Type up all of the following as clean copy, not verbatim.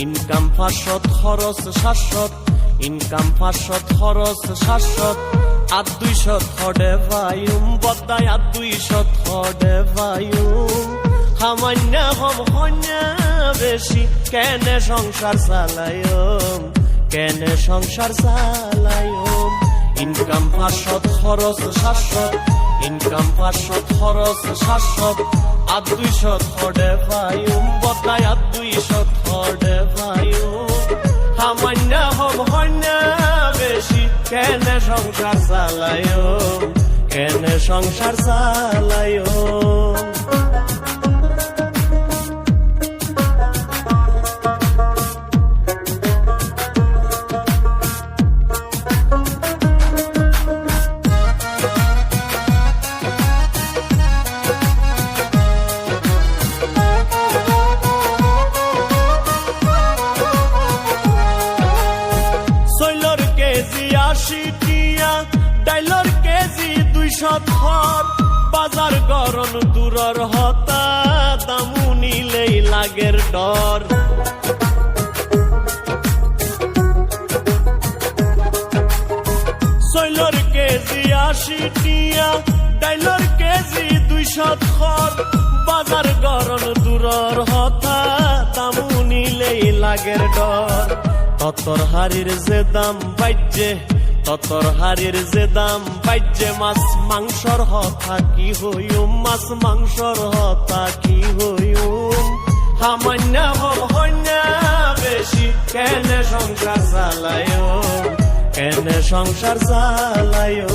income 500 খরচ 700 income 500 খরচ 700 আর 200 থডে ভাইম বদাই আর 200 থডে ভাইম সামান্য হম হন্যা বেশি কেনে সংসার চালায়ম কেনে সংসার চালায়ম ইনকাম 500 খরচ 700 ইনকাম 500 খরচ 700 আর 200 থডে ভাইম বদাই আর 200 থডে ভাইম সামান্য হম হন্যা বেশি কেনে সংসার চালায়ম কেনে সংসার চালায়ম ডাইলর কেজি 200 থর বাজার গরম দূরর হতা দামু নিলেই লাগের ডর সৈলর কেজি 80 টিয়া ডাইলর কেজি 200 থর বাজার গরম দূরর হতা দামু নিলেই লাগের ডর ততর হারির যে দাম বাইজে ততর হারির যে দাম বাইজে মাছ মাংসর হতা কি হইম মাছ মাংসর হতা কি হইম সামান্য হম হন্যা বেশি কেনে সংসার চালায়ম কেনে সংসার চালায়ম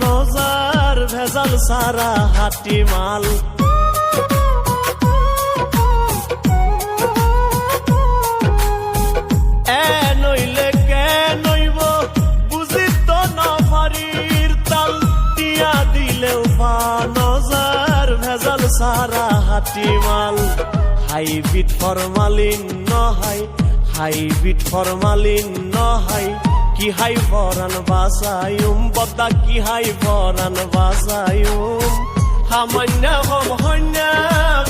নজার ভেজাল সারা হাটি মাল নইলে কে নইব বুঝি তো নফারির তাল টিয়া দিলেও নজার ভেজাল সারা হাটি মাল হাইব্রিড ফরমালিন নহাই হাইব্রিড ফরমালিন নহাই কি হাই ভরান বাসায়ুম বদা কি হাই ভরান বাসায়ুম সামান্য হম হন্যা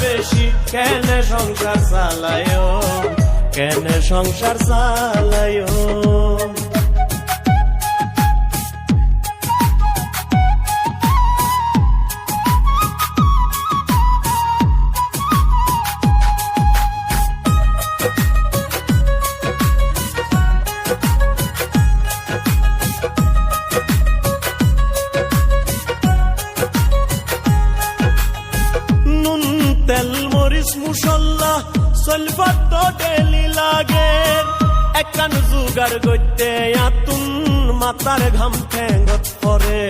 বেশি কেনে সংসার চালায়ম কেনে সংসার চালায়ম তেল মরিচ মুসল্লা সলফাত তো ডেলি লাগে একান জুগার গইতে আতুন মাতার ঘাম ঠেঙ্গত পরে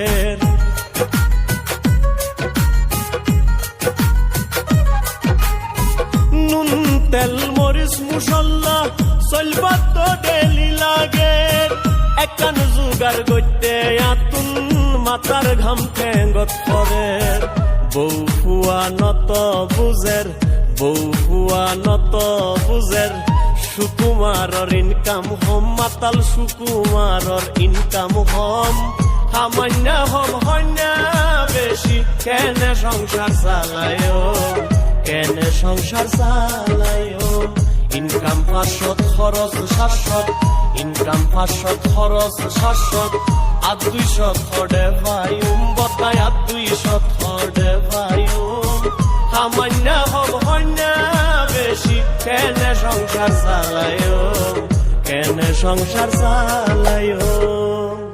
নুন তেল মরিচ মুসল্লা সলফাত তো ডেলি লাগে একান জুগার গইতে আতুন মাতার ঘাম ঠেঙ্গত পরে বউ ফুয়া নত বুঝের বউ ফুয়া নত বুঝের সুকুমারর ইনকাম হম মাতাল সুকুমারর ইনকাম হম সামান্য হম হন্যা বেশি কেনে সংসার চালায়ম কেনে সংসার চালায়ম ইনকাম 500 খরচ 700 ইনকাম 500 খরচ 700 আর 200 থডে ভাইম বদাই আর 200 থডে ভাইম সামান্য হম হন্যা বেশি কেনে সংসার চালায়ম কেনে সংসার চালায়ম